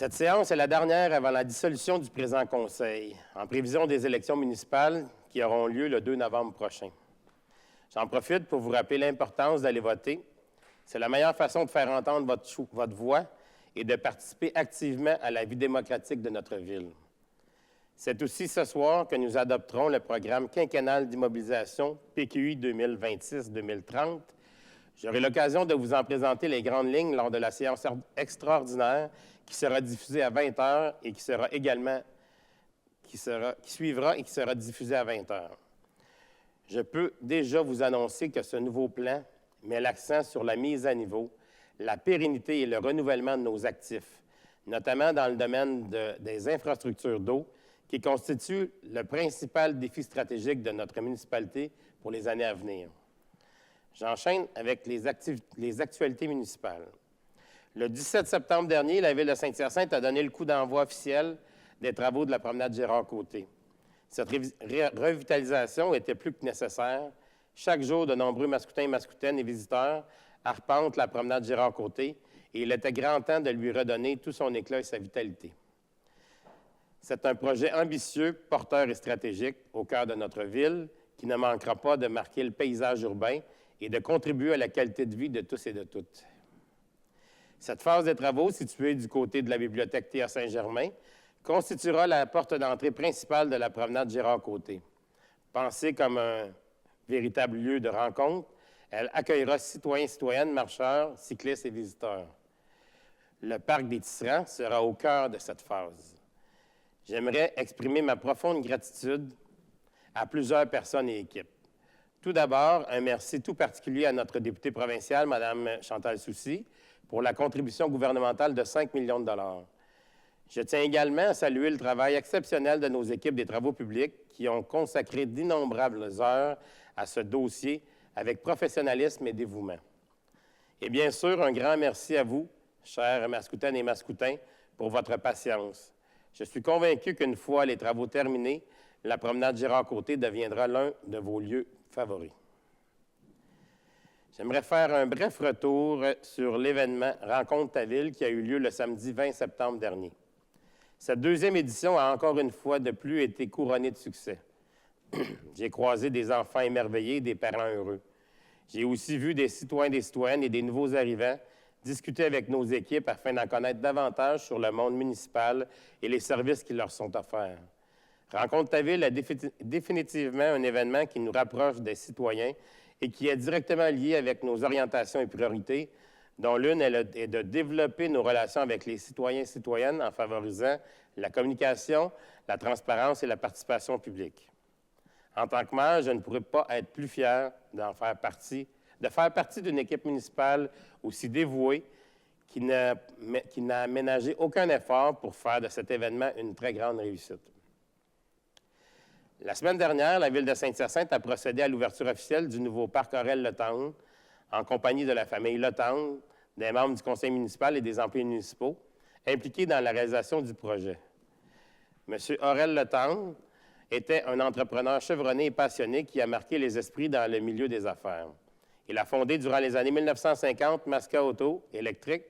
Cette séance est la dernière avant la dissolution du présent Conseil, en prévision des élections municipales qui auront lieu le 2 novembre prochain. J'en profite pour vous rappeler l'importance d'aller voter. C'est la meilleure façon de faire entendre votre voix et de participer activement à la vie démocratique de notre ville. C'est aussi ce soir que nous adopterons le programme quinquennal d'immobilisation PQI 2026-2030. J'aurai l'occasion de vous en présenter les grandes lignes lors de la séance extraordinaire qui sera diffusée à 20 h et qui suivra et qui sera diffusée à 20 h. Je peux déjà vous annoncer que ce nouveau plan met l'accent sur la mise à niveau, la pérennité et le renouvellement de nos actifs, notamment dans le domaine des infrastructures d'eau, qui constitue le principal défi stratégique de notre municipalité pour les années à venir. J'enchaîne avec les actualités municipales. Le 17 septembre dernier, la Ville de Saint-Hyacinthe a donné le coup d'envoi officiel des travaux de la promenade Gérard-Côté. Cette revitalisation était plus que nécessaire. Chaque jour, de nombreux Mascoutins et Mascoutaines et visiteurs arpentent la promenade Gérard-Côté et il était grand temps de lui redonner tout son éclat et sa vitalité. C'est un projet ambitieux, porteur et stratégique au cœur de notre ville qui ne manquera pas de marquer le paysage urbain et de contribuer à la qualité de vie de tous et de toutes. Cette phase des travaux, située du côté de la bibliothèque Théa Saint-Germain, constituera la porte d'entrée principale de la promenade Gérard-Côté. Pensée comme un véritable lieu de rencontre, elle accueillera citoyens, citoyennes, marcheurs, cyclistes et visiteurs. Le parc des Tisserands sera au cœur de cette phase. J'aimerais exprimer ma profonde gratitude à plusieurs personnes et équipes. Tout d'abord, un merci tout particulier à notre députée provinciale, Mme Chantal Soucy, pour la contribution gouvernementale de 5 millions de dollars. Je tiens également à saluer le travail exceptionnel de nos équipes des travaux publics qui ont consacré d'innombrables heures à ce dossier avec professionnalisme et dévouement. Et bien sûr, un grand merci à vous, chers Mascoutaines et Mascoutins, pour votre patience. Je suis convaincu qu'une fois les travaux terminés, la promenade Gérard-Côté deviendra l'un de vos lieux favoris. J'aimerais faire un bref retour sur l'événement Rencontre ta ville qui a eu lieu le samedi 20 septembre dernier. Cette deuxième édition a encore une fois de plus été couronnée de succès. J'ai croisé des enfants émerveillés et des parents heureux. J'ai aussi vu des citoyens, des citoyennes et des nouveaux arrivants discuter avec nos équipes afin d'en connaître davantage sur le monde municipal et les services qui leur sont offerts. Rencontre ta ville est définitivement un événement qui nous rapproche des citoyens et qui est directement lié avec nos orientations et priorités, dont l'une est de développer nos relations avec les citoyens et citoyennes en favorisant la communication, la transparence et la participation publique. En tant que maire, je ne pourrais pas être plus fier de faire partie d'une équipe municipale aussi dévouée qui n'a ménagé aucun effort pour faire de cet événement une très grande réussite. La semaine dernière, la Ville de Saint-Hyacinthe a procédé à l'ouverture officielle du nouveau parc Aurel-Le-Tendre en compagnie de la famille Le-Tendre, des membres du conseil municipal et des employés municipaux impliqués dans la réalisation du projet. M. Aurel-Le-Tendre était un entrepreneur chevronné et passionné qui a marqué les esprits dans le milieu des affaires. Il a fondé durant les années 1950 Masca Auto électrique,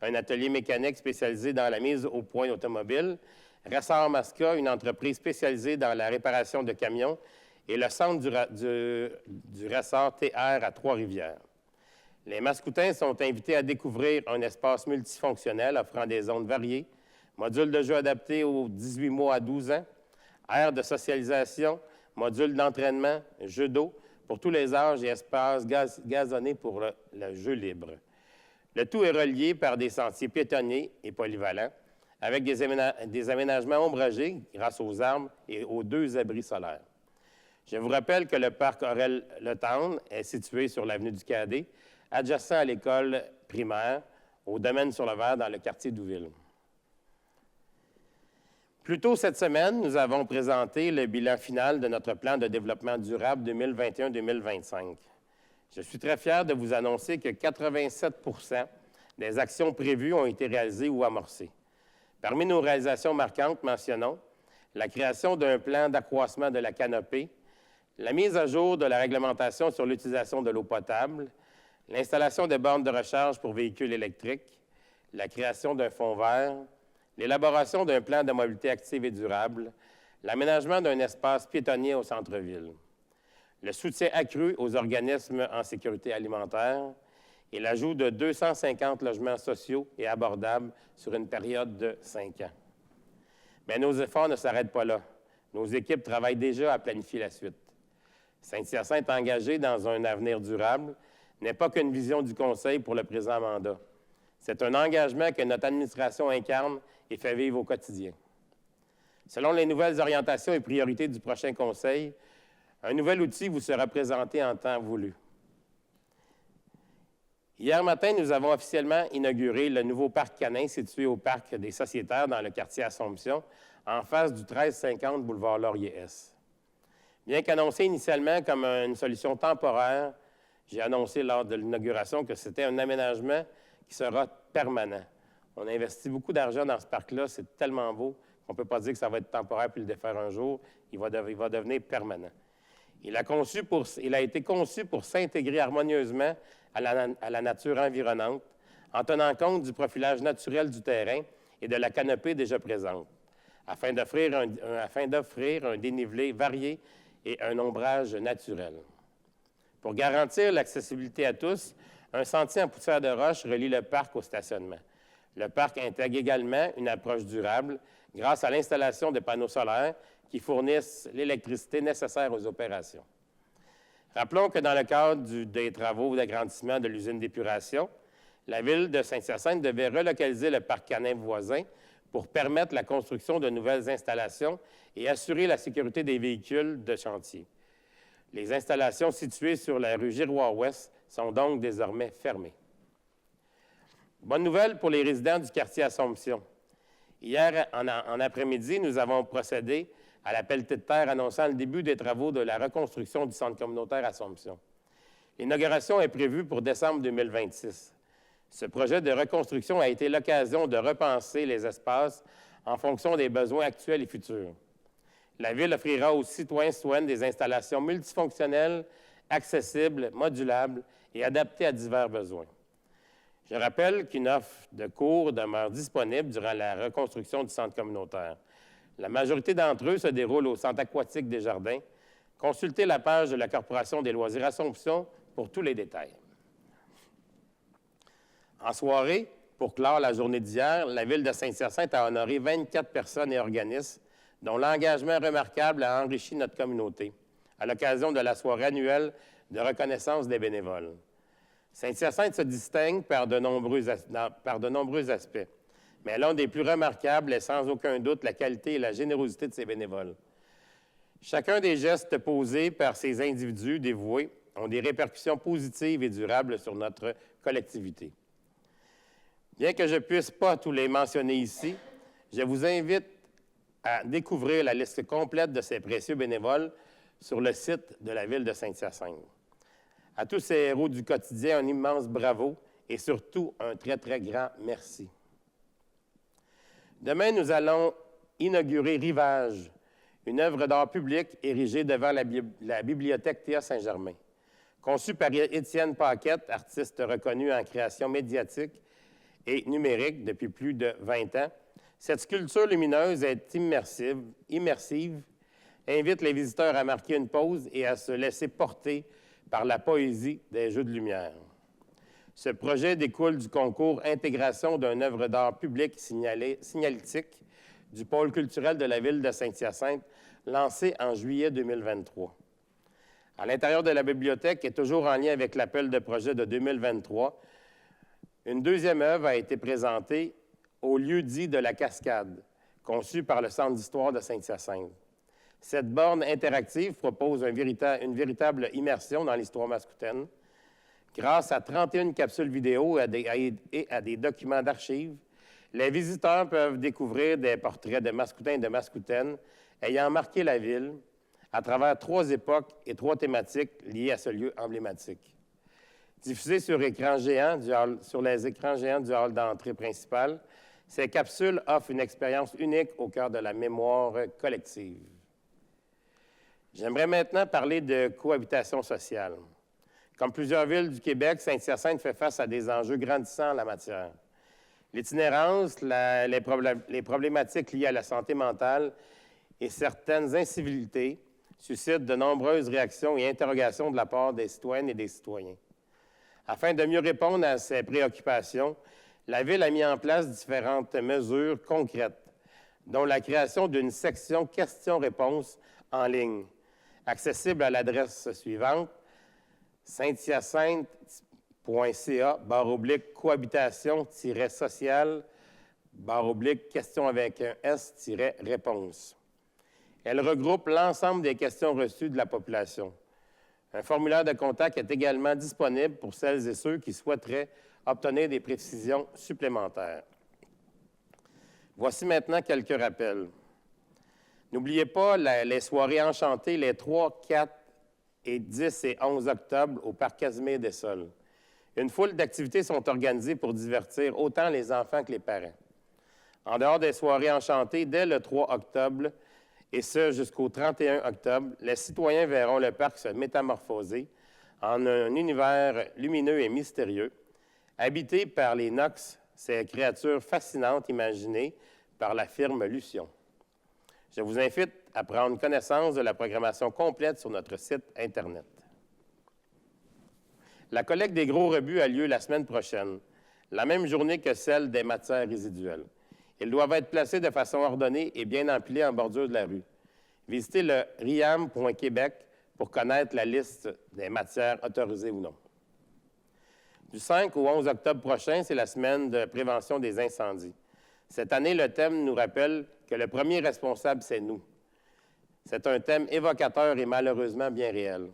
un atelier mécanique spécialisé dans la mise au point automobile, Ressort Masca, une entreprise spécialisée dans la réparation de camions, et le centre du ressort TR à Trois-Rivières. Les Mascoutins sont invités à découvrir un espace multifonctionnel offrant des zones variées, modules de jeu adaptés aux 18 mois à 12 ans, aires de socialisation, modules d'entraînement, jeux d'eau pour tous les âges et espaces gazonnés pour le jeu libre. Le tout est relié par des sentiers piétonniers et polyvalents, avec des aménagements ombragés grâce aux arbres et aux 2 abris solaires. Je vous rappelle que le parc Aurel-Le-Tendre est situé sur l'avenue du Cadet, adjacent à l'école primaire, au domaine sur le Vert, dans le quartier d'Ouville. Plus tôt cette semaine, nous avons présenté le bilan final de notre plan de développement durable 2021-2025. Je suis très fier de vous annoncer que 87 % des actions prévues ont été réalisées ou amorcées. Parmi nos réalisations marquantes, mentionnons la création d'un plan d'accroissement de la canopée, la mise à jour de la réglementation sur l'utilisation de l'eau potable, l'installation de bornes de recharge pour véhicules électriques, la création d'un fonds vert, l'élaboration d'un plan de mobilité active et durable, l'aménagement d'un espace piétonnier au centre-ville, le soutien accru aux organismes en sécurité alimentaire et l'ajout de 250 logements sociaux et abordables sur une période de 5 ans. Mais nos efforts ne s'arrêtent pas là. Nos équipes travaillent déjà à planifier la suite. Saint-Hyacinthe engagé dans un avenir durable n'est pas qu'une vision du Conseil pour le présent mandat. C'est un engagement que notre administration incarne et fait vivre au quotidien. Selon les nouvelles orientations et priorités du prochain Conseil, un nouvel outil vous sera présenté en temps voulu. Hier matin, nous avons officiellement inauguré le nouveau parc canin situé au Parc des Sociétaires dans le quartier Assomption, en face du 1350 boulevard Laurier-S. Bien qu'annoncé initialement comme une solution temporaire, j'ai annoncé lors de l'inauguration que c'était un aménagement qui sera permanent. On a investi beaucoup d'argent dans ce parc-là, c'est tellement beau qu'on ne peut pas dire que ça va être temporaire puis le défaire un jour, il va devenir permanent. Il a été conçu pour s'intégrer harmonieusement à la nature environnante, en tenant compte du profilage naturel du terrain et de la canopée déjà présente, afin d'offrir un dénivelé varié et un ombrage naturel. Pour garantir l'accessibilité à tous, un sentier en poussière de roche relie le parc au stationnement. Le parc intègre également une approche durable grâce à l'installation de panneaux solaires qui fournissent l'électricité nécessaire aux opérations. Rappelons que dans le cadre des travaux d'agrandissement de l'usine d'épuration, la Ville de Saint-Hyacinthe devait relocaliser le parc canin voisin pour permettre la construction de nouvelles installations et assurer la sécurité des véhicules de chantier. Les installations situées sur la rue Giroir-Ouest sont donc désormais fermées. Bonne nouvelle pour les résidents du quartier Assomption. Hier, en après-midi, nous avons procédé à la pelletée de terre annonçant le début des travaux de la reconstruction du centre communautaire Assomption. L'inauguration est prévue pour décembre 2026. Ce projet de reconstruction a été l'occasion de repenser les espaces en fonction des besoins actuels et futurs. La Ville offrira aux citoyens et citoyennes des installations multifonctionnelles, accessibles, modulables et adaptées à divers besoins. Je rappelle qu'une offre de cours demeure disponible durant la reconstruction du centre communautaire. La majorité d'entre eux se déroulent au centre aquatique des Jardins. Consultez la page de la Corporation des loisirs Assomption pour tous les détails. En soirée, pour clore la journée d'hier, la Ville de Saint-Hyacinthe a honoré 24 personnes et organismes dont l'engagement remarquable a enrichi notre communauté à l'occasion de la soirée annuelle de reconnaissance des bénévoles. Saint-Hyacinthe se distingue par de nombreux aspects, mais l'un des plus remarquables est sans aucun doute la qualité et la générosité de ses bénévoles. Chacun des gestes posés par ces individus dévoués ont des répercussions positives et durables sur notre collectivité. Bien que je ne puisse pas tous les mentionner ici, je vous invite à découvrir la liste complète de ces précieux bénévoles sur le site de la Ville de Saint-Hyacinthe. À tous ces héros du quotidien, un immense bravo et surtout un très, très grand merci. Demain, nous allons inaugurer Rivage, une œuvre d'art public érigée devant la bibliothèque Théa Saint-Germain. Conçue par Étienne Paquette, artiste reconnu en création médiatique et numérique depuis plus de 20 ans, cette sculpture lumineuse est immersive, invite les visiteurs à marquer une pause et à se laisser porter par la poésie des jeux de lumière. Ce projet découle du concours Intégration d'une œuvre d'art publique signalétique du pôle culturel de la Ville de Saint-Hyacinthe, lancé en juillet 2023. À l'intérieur de la bibliothèque et toujours en lien avec l'appel de projet de 2023, une deuxième œuvre a été présentée au lieu dit de la Cascade, conçu par le Centre d'histoire de Saint-Hyacinthe. Cette borne interactive propose une véritable immersion dans l'histoire mascoutaine. Grâce à 31 capsules vidéo et à des documents d'archives, les visiteurs peuvent découvrir des portraits de mascoutins et de mascoutaines ayant marqué la ville à travers 3 époques et 3 thématiques liées à ce lieu emblématique. Diffusées sur les écrans géants du hall d'entrée principal, ces capsules offrent une expérience unique au cœur de la mémoire collective. J'aimerais maintenant parler de cohabitation sociale. Comme plusieurs villes du Québec, Saint-Hyacinthe fait face à des enjeux grandissants en la matière. L'itinérance, les problématiques liées à la santé mentale et certaines incivilités suscitent de nombreuses réactions et interrogations de la part des citoyennes et des citoyens. Afin de mieux répondre à ces préoccupations, la Ville a mis en place différentes mesures concrètes, dont la création d'une section questions-réponses en ligne, accessible à l'adresse suivante, saint-hyacinthe.ca/cohabitation-sociale/question avec un S-réponse. Elle regroupe l'ensemble des questions reçues de la population. Un formulaire de contact est également disponible pour celles et ceux qui souhaiteraient obtenir des précisions supplémentaires. Voici maintenant quelques rappels. N'oubliez pas les soirées enchantées les 3, 4 et 10 et 11 octobre au Parc Casimir-Dessolles. Une foule d'activités sont organisées pour divertir autant les enfants que les parents. En dehors des soirées enchantées, dès le 3 octobre, et ce jusqu'au 31 octobre, les citoyens verront le parc se métamorphoser en un univers lumineux et mystérieux, habité par les Nox, ces créatures fascinantes imaginées par la firme Lucion. Je vous invite à prendre connaissance de la programmation complète sur notre site Internet. La collecte des gros rebuts a lieu la semaine prochaine, la même journée que celle des matières résiduelles. Ils doivent être placés de façon ordonnée et bien empilés en bordure de la rue. Visitez le riam.québec pour connaître la liste des matières autorisées ou non. Du 5 au 11 octobre prochain, c'est la semaine de prévention des incendies. Cette année, le thème nous rappelle que le premier responsable, c'est nous. C'est un thème évocateur et malheureusement bien réel.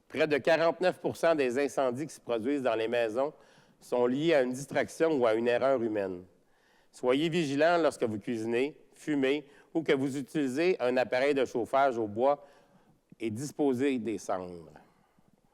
Près de 49 % des incendies qui se produisent dans les maisons sont liés à une distraction ou à une erreur humaine. Soyez vigilants lorsque vous cuisinez, fumez ou que vous utilisez un appareil de chauffage au bois et disposez des cendres.